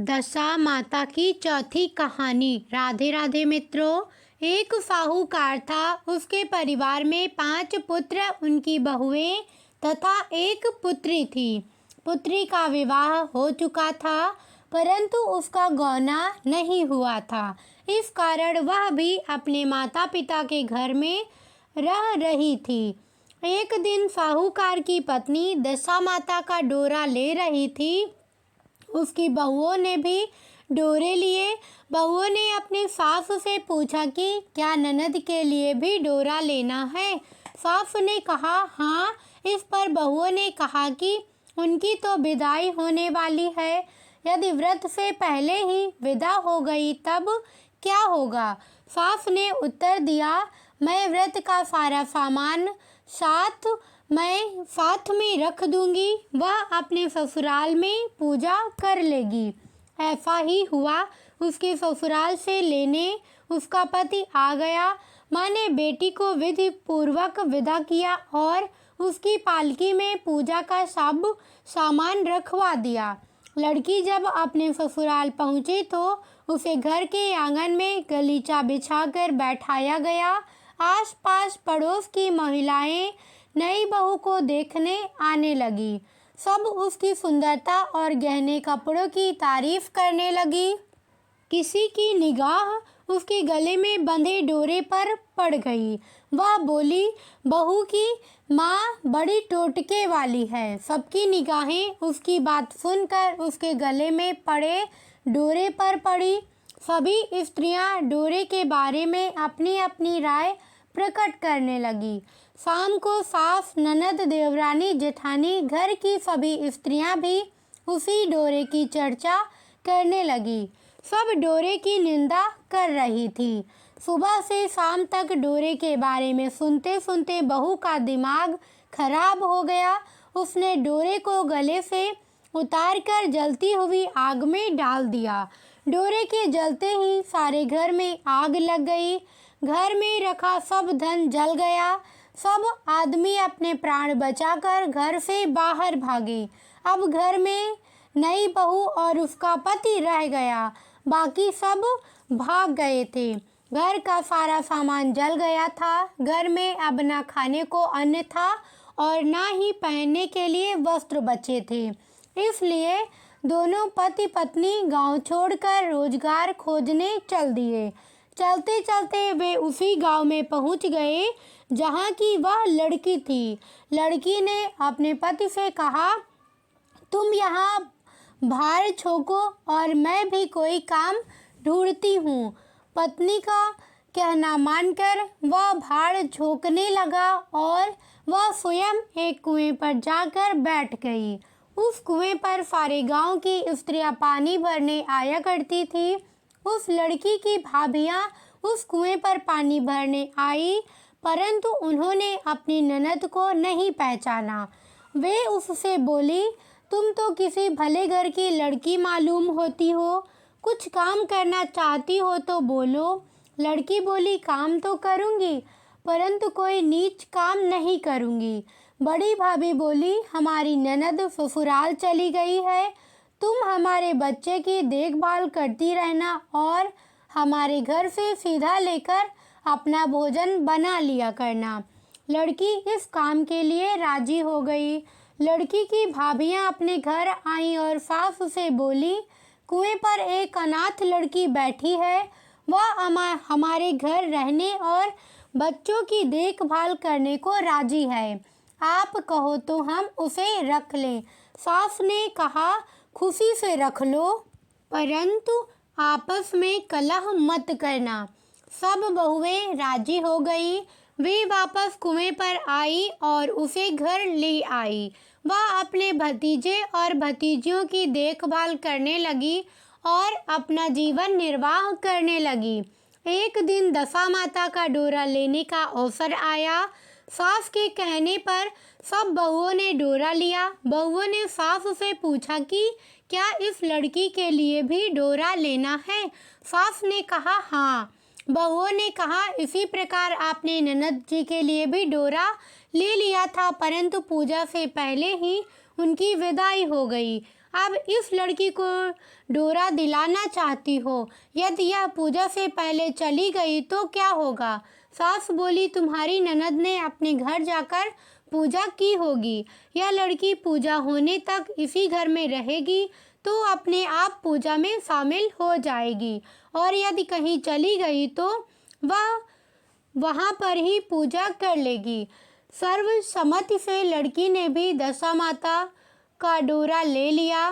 दशा माता की चौथी कहानी। राधे राधे मित्रों। एक साहूकार था। उसके परिवार में 5 पुत्र, उनकी बहुएं तथा एक पुत्री थी। पुत्री का विवाह हो चुका था, परंतु उसका गौना नहीं हुआ था। इस कारण वह भी अपने माता पिता के घर में रह रही थी। एक दिन साहूकार की पत्नी दशा माता का डोरा ले रही थी। उसकी बहुओं ने भी डोरे लिए। बहुओं ने अपनी सास से पूछा कि क्या ननद के लिए भी डोरा लेना है। सास ने कहा हाँ। इस पर बहुओं ने कहा कि उनकी तो विदाई होने वाली है, यदि व्रत से पहले ही विदा हो गई तब क्या होगा। सास ने उत्तर दिया, मैं व्रत का सारा सामान मैं साथ में रख दूंगी, वह अपने ससुराल में पूजा कर लेगी। ऐसा ही हुआ। उसके ससुराल से लेने उसका पति आ गया। माँ ने बेटी को विधि पूर्वक विदा किया और उसकी पालकी में पूजा का सब सामान रखवा दिया। लड़की जब अपने ससुराल पहुंची तो उसे घर के आंगन में गलीचा बिछाकर बैठाया गया। आसपास पड़ोस की महिलाएं नई बहू को देखने आने लगी। सब उसकी सुंदरता और गहने कपड़ों की तारीफ करने लगी। किसी की निगाह उसके गले में बंधे डोरे पर पड़ गई। वह बोली, बहू की माँ बड़ी टोटके वाली है। सबकी निगाहें उसकी बात सुनकर उसके गले में पड़े डोरे पर पड़ी। सभी स्त्रियां डोरे के बारे में अपनी अपनी राय प्रकट करने लगी। शाम को सास, ननद, देवरानी, जेठानी, घर की सभी स्त्रियां भी उसी डोरे की चर्चा करने लगी। सब डोरे की निंदा कर रही थी। सुबह से शाम तक डोरे के बारे में सुनते सुनते बहू का दिमाग खराब हो गया। उसने डोरे को गले से उतारकर जलती हुई आग में डाल दिया। डोरे के जलते ही सारे घर में आग लग गई। घर में रखा सब धन जल गया। सब आदमी अपने प्राण बचाकर घर से बाहर भागे। अब घर में नई बहू और उसका पति रह गया, बाकी सब भाग गए थे। घर का सारा सामान जल गया था। घर में अब न खाने को अन्न था और न ही पहनने के लिए वस्त्र बचे थे। इसलिए दोनों पति पत्नी गांव छोड़कर रोजगार खोजने चल दिए। चलते चलते वे उसी गांव में पहुंच गए जहां की वह लड़की थी। लड़की ने अपने पति से कहा, तुम यहाँ भार झोंको और मैं भी कोई काम ढूंढती हूँ। पत्नी का कहना मानकर वह भार झोंकने लगा और वह स्वयं एक कुएं पर जाकर बैठ गई। उस कुएं पर सारे गांव की स्त्रियां पानी भरने आया करती थी। उस लड़की की भाभियां उस कुएं पर पानी भरने आई, परंतु उन्होंने अपनी ननद को नहीं पहचाना। वे उससे बोली, तुम तो किसी भले घर की लड़की मालूम होती हो, कुछ काम करना चाहती हो तो बोलो। लड़की बोली, काम तो करूँगी, परंतु कोई नीच काम नहीं करूँगी। बड़ी भाभी बोली, हमारी ननद ससुराल चली गई है, तुम हमारे बच्चे की देखभाल करती रहना और हमारे घर से सीधा लेकर अपना भोजन बना लिया करना। लड़की इस काम के लिए राजी हो गई। लड़की की भाभियां अपने घर आईं और सास से बोली, कुएं पर एक अनाथ लड़की बैठी है, वह हमारे घर रहने और बच्चों की देखभाल करने को राजी है। आप कहो तो हम उसे रख लें। सास ने कहा, खुशी से रख लो, परंतु आपस में कलह मत करना। सब बहुएं राजी हो गई। वे वापस कुएं पर आई और उसे घर ले आई। वह अपने भतीजे और भतीजियों की देखभाल करने लगी और अपना जीवन निर्वाह करने लगी। एक दिन दशा माता का डोरा लेने का अवसर आया। सास के कहने पर सब बहुओं ने डोरा लिया। बहुओं ने सास से पूछा कि क्या इस लड़की के लिए भी डोरा लेना है। सास ने कहा हाँ। बहुओं ने कहा, इसी प्रकार आपने ननद जी के लिए भी डोरा ले लिया था, परंतु पूजा से पहले ही उनकी विदाई हो गई। अब इस लड़की को डोरा दिलाना चाहती हो। यदि यह पूजा से पहले चली गई तो क्या होगा? सास बोली, तुम्हारी ननद ने अपने घर जाकर पूजा की होगी। यह लड़की पूजा होने तक इसी घर में रहेगी तो अपने आप पूजा में शामिल हो जाएगी, और यदि कहीं चली गई तो वह वहाँ पर ही पूजा कर लेगी। सर्वसम्मति से लड़की ने भी दशा माता का डोरा ले लिया।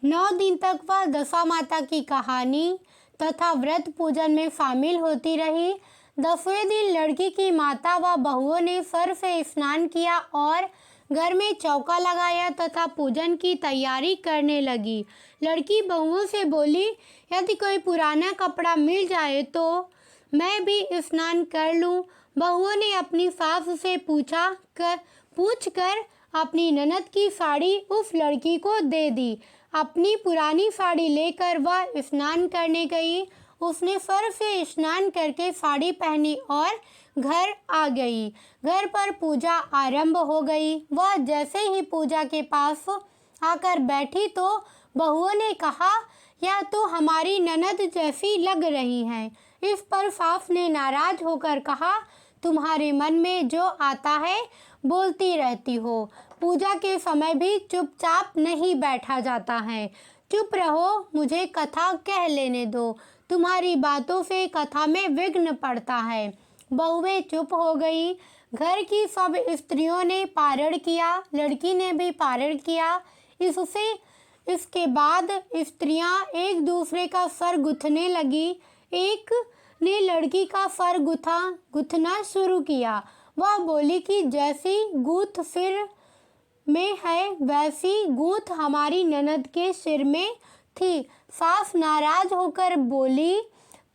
9 दिन तक वह दशा माता की कहानी तथा व्रत पूजन में शामिल होती रही। 10वें दिन लड़की की माता व बहुओं ने सर से स्नान किया और घर में चौका लगाया तथा पूजन की तैयारी करने लगी। लड़की बहुओं से बोली, यदि कोई पुराना कपड़ा मिल जाए तो मैं भी स्नान कर लूं। बहुओं ने अपनी सास से पूछकर अपनी ननद की साड़ी उस लड़की को दे दी। अपनी पुरानी साड़ी लेकर वह स्नान करने गई। उसने सर से स्नान करके साड़ी पहनी और घर आ गई। घर पर पूजा आरंभ हो गई। वह जैसे ही पूजा के पास आकर बैठी तो बहुओं ने कहा, यह तो हमारी ननद जैसी लग रही है। इस पर सास ने नाराज होकर कहा, तुम्हारे मन में जो आता है बोलती रहती हो। पूजा के समय भी चुपचाप नहीं बैठा जाता है। चुप रहो, मुझे कथा कह लेने दो। तुम्हारी बातों से कथा में विघ्न पड़ता है। बहुएं चुप हो गई। घर की सब स्त्रियों ने पारण किया। लड़की ने भी पारण किया। इसके बाद स्त्रियां एक दूसरे का सर गुथने लगी। एक ने लड़की का सर गुथना शुरू किया। वह बोली कि जैसी गूंथ सिर में है वैसी गूंथ हमारी ननद के सिर में थी। सास नाराज होकर बोली,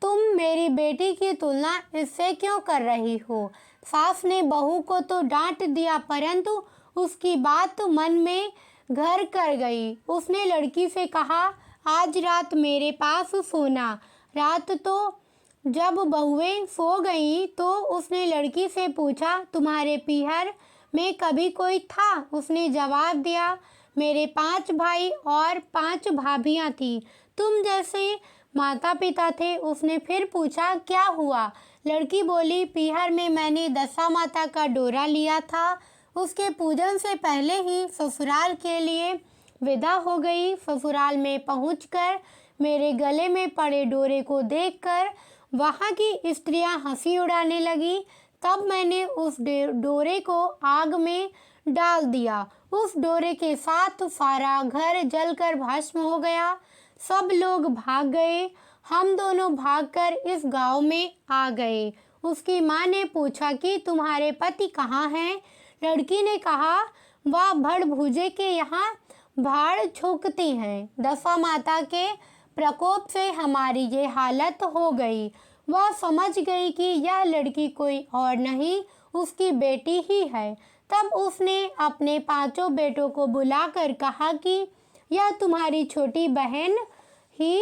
तुम मेरी बेटी की तुलना इससे क्यों कर रही हो? सास ने बहू को तो डांट दिया, परंतु उसकी बात मन में घर कर गई। उसने लड़की से कहा, आज रात मेरे पास सोना। रात तो जब बहुएं सो गईं तो उसने लड़की से पूछा, तुम्हारे पीहर में कभी कोई था? उसने जवाब दिया, मेरे 5 भाई और 5 भाभियां थी, तुम जैसे माता पिता थे। उसने फिर पूछा, क्या हुआ? लड़की बोली, पीहर में मैंने दशा माता का डोरा लिया था। उसके पूजन से पहले ही ससुराल के लिए विदा हो गई। ससुराल में पहुंचकर मेरे गले में पड़े डोरे को देखकर वहां की स्त्रियां हंसी उड़ाने लगी। तब मैंने उस डोरे को आग में डाल दिया। उस डोरे के साथ सारा घर जलकर भस्म हो गया। सब लोग भाग गए। हम दोनों भागकर इस गांव में आ गए। उसकी माँ ने पूछा कि तुम्हारे पति कहाँ हैं? लड़की ने कहा, वह भड़भुजे के यहाँ भाड़ झोंकती हैं। दशा माता के प्रकोप से हमारी ये हालत हो गई। वह समझ गई कि यह लड़की कोई और नहीं, उसकी बेटी ही है। तब उसने अपने 5 बेटों को बुलाकर कहा कि यह तुम्हारी छोटी बहन ही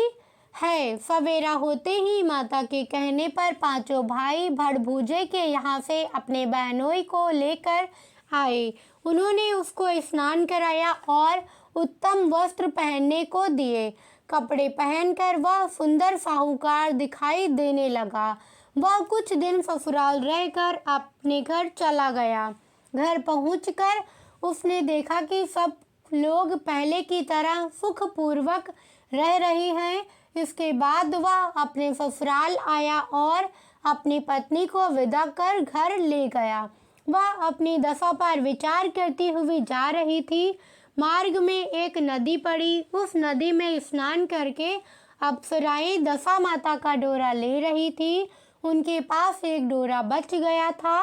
है। सवेरा होते ही माता के कहने पर 5 भाई भड़भुजे के यहाँ से अपने बहनोई को लेकर आए। उन्होंने उसको स्नान कराया और उत्तम वस्त्र पहनने को दिए। कपड़े पहनकर वह सुंदर साहूकार दिखाई देने लगा। वह कुछ दिन ससुराल रहकर अपने घर चला गया। घर पहुंचकर उसने देखा कि सब लोग पहले की तरह सुखपूर्वक रह रहे हैं। इसके बाद वह अपने ससुराल आया और अपनी पत्नी को विदा कर घर ले गया। वह अपनी दशा पर विचार करती हुई जा रही थी। मार्ग में एक नदी पड़ी। उस नदी में स्नान करके अप्सराएं दशा माता का डोरा ले रही थी। उनके पास एक डोरा बच गया था।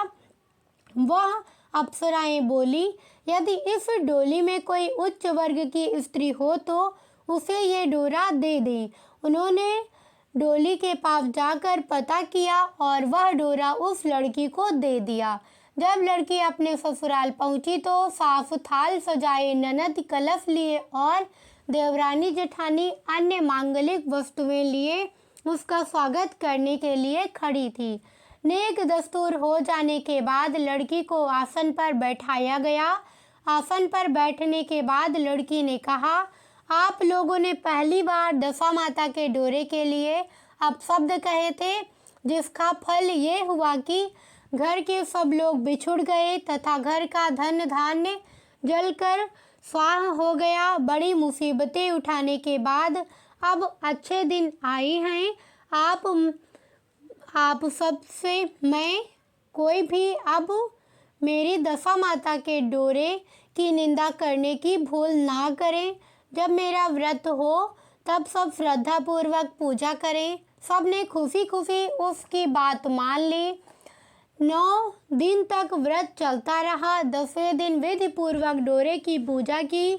वह अप्सराएं बोली, यदि इस डोली में कोई उच्च वर्ग की स्त्री हो तो उसे ये डोरा दे दें। उन्होंने डोली के पास जाकर पता किया और वह डोरा उस लड़की को दे दिया। जब लड़की अपने ससुराल पहुंची तो साफ थाल सजाए ननद कलश लिए और देवरानी जेठानी अन्य मांगलिक वस्तुएं लिए उसका स्वागत करने के लिए खड़ी थी। नेक दस्तूर हो जाने के बाद लड़की को आसन पर बैठाया गया। आसन पर बैठने के बाद लड़की ने कहा, आप लोगों ने पहली बार दशा माता के डोरे के लिए अपशब्द कहे थे, जिसका फल ये हुआ कि घर के सब लोग बिछुड़ गए तथा घर का धन धान्य जलकर स्वाह हो गया। बड़ी मुसीबतें उठाने के बाद अब अच्छे दिन आए हैं। आप सबसे मैं कोई भी अब मेरी दशा माता के डोरे की निंदा करने की भूल ना करें। जब मेरा व्रत हो तब सब श्रद्धापूर्वक पूजा करें। सबने खुशी खुशी उसकी बात मान ली। 9 दिन तक व्रत चलता रहा। 10वें दिन विधि पूर्वक डोरे की पूजा की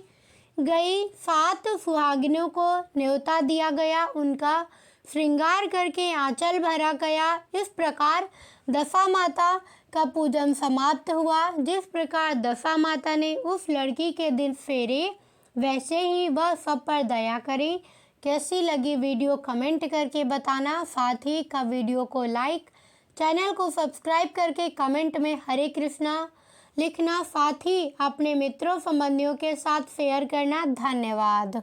गई। 7 सुहागिनों को न्योता दिया गया, उनका श्रृंगार करके आंचल भरा गया। इस प्रकार दशा माता का पूजन समाप्त हुआ। जिस प्रकार दशा माता ने उस लड़की के दिल फेरे, वैसे ही वह सब पर दया करे। कैसी लगी वीडियो कमेंट करके बताना। साथ ही का वीडियो को लाइक, चैनल को सब्सक्राइब करके कमेंट में हरे कृष्णा लिखना। साथ ही अपने मित्रों संबंधियों के साथ शेयर करना। धन्यवाद।